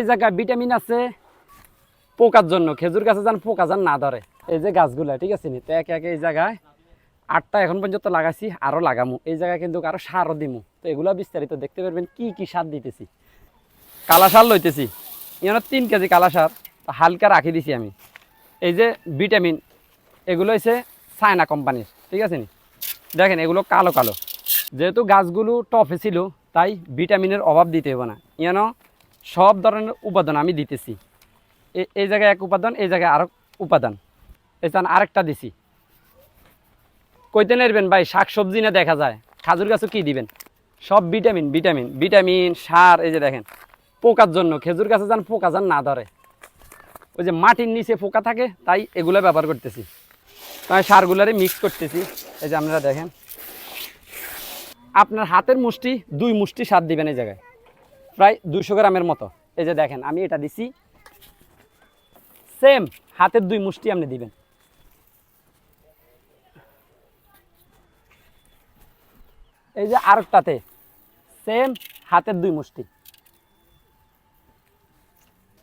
এই জায়গায় ভিটামিন আছে পোকার জন্য, খেজুর গাছে যেন পোকা যেন না ধরে। এই যে গাছগুলা ঠিক আছে নি, তো একে একে এই জায়গায় 8টা এখন পর্যন্ত লাগাইছি, আরও লাগামু। এই জায়গায় কিন্তু আরও সারও দিমু। তো এগুলো বিস্তারিত দেখতে পারবেন কি কি সার দিতেছি। কালা সার লইতেছি, এখানে 3 কেজি কালা সার হালকা রাখি দিছি আমি। এই যে ভিটামিন, এগুলো হচ্ছে চায়না কোম্পানির, ঠিক আছে নি। দেখেন এগুলো কালো কালো, যেহেতু গাছগুলো টপে ছিল তাই ভিটামিনের অভাব দিতে হবে না। এখানে সব ধরনের উপাদান আমি দিতেছি। এই জায়গায় এক উপাদান, এই জায়গায় আরো উপাদান, এছাড়া আরেকটা দিছি। কইতে নেবেন ভাই শাকসবজি না দেখা যায়, খাজুর গাছও কি দিবেন, সব ভিটামিন ভিটামিন ভিটামিন সার। এই যে দেখেন পোকার জন্য, খেজুর গাছে যেন পোকা যেন না ধরে, ওই যে মাটির নিচে পোকা থাকে তাই এগুলো ব্যবহার করতেছি। তাই সারগুলারে মিক্স করতেছি। এই যে আপনারা দেখেন, আপনার হাতের মুষ্টি 2 মুষ্টি সার দিবেন এই জায়গায়, প্রায় 200 গ্রামের মতো। এই যে দেখেন আমি এটা দিছি, সেম হাতের 2 মুষ্টি আপনি দিবেন। এই যে আরেকটাতে সেম হাতের 2 মুষ্টি।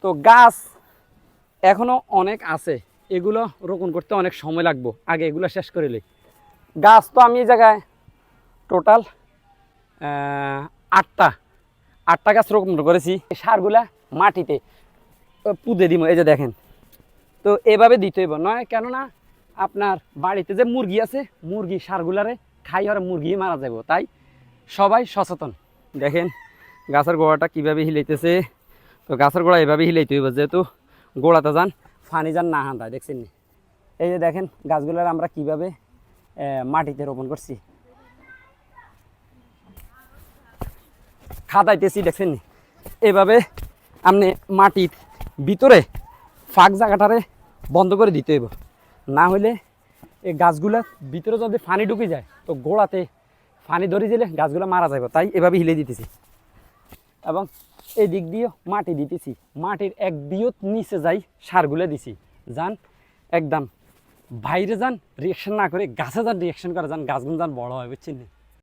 তো গাছ এখনো অনেক আছে, এগুলো রোপণ করতে অনেক সময় লাগবে, আগে এগুলো শেষ করে লই। গাছ তো আমি এই জায়গায় টোটাল 8টা গাছ রোপণ করেছি। সারগুলা মাটিতে পুঁতে দিব, এই যে দেখেন। তো এভাবে দিতে হইব, নয় কেননা আপনার বাড়িতে যে মুরগি আছে, মুরগি সারগুলারে খাই আর মুরগি মারা যাব। তাই সবাই সচেতন। দেখেন গাছের গোড়াটা কীভাবে হিলাইতেছে। তো গাছের গোড়া এভাবে হিলাইতে হইব, যেহেতু গোড়াতে যান ফানি যান না হান্দায়, দেখছেন নি। এই যে দেখেন গাছগুলার আমরা কিভাবে মাটিতে রোপণ করছি, খাদাইতেছি, দেখছেন নি। এভাবে আপনি মাটির ভিতরে ফাঁক জায়গাটারে বন্ধ করে দিতে হইব, না হলে এই গাছগুলার ভিতরে যদি পানি ঢুকে যায় তো গোড়াতে পানি ধরে দিলে গাছগুলো মারা যাবে। তাই এভাবে হিলে দিতেছি এবং এই দিক দিয়েও মাটি দিতেছি। মাটির 1 বিয়ত নিচে যাই সারগুলো দিছি, যান একদম বাইরে যান রিয়াকশন না করে গাছে যান রিয়াকশন করে যান, গাছগুলো যান বড় হয়, বুঝছেন।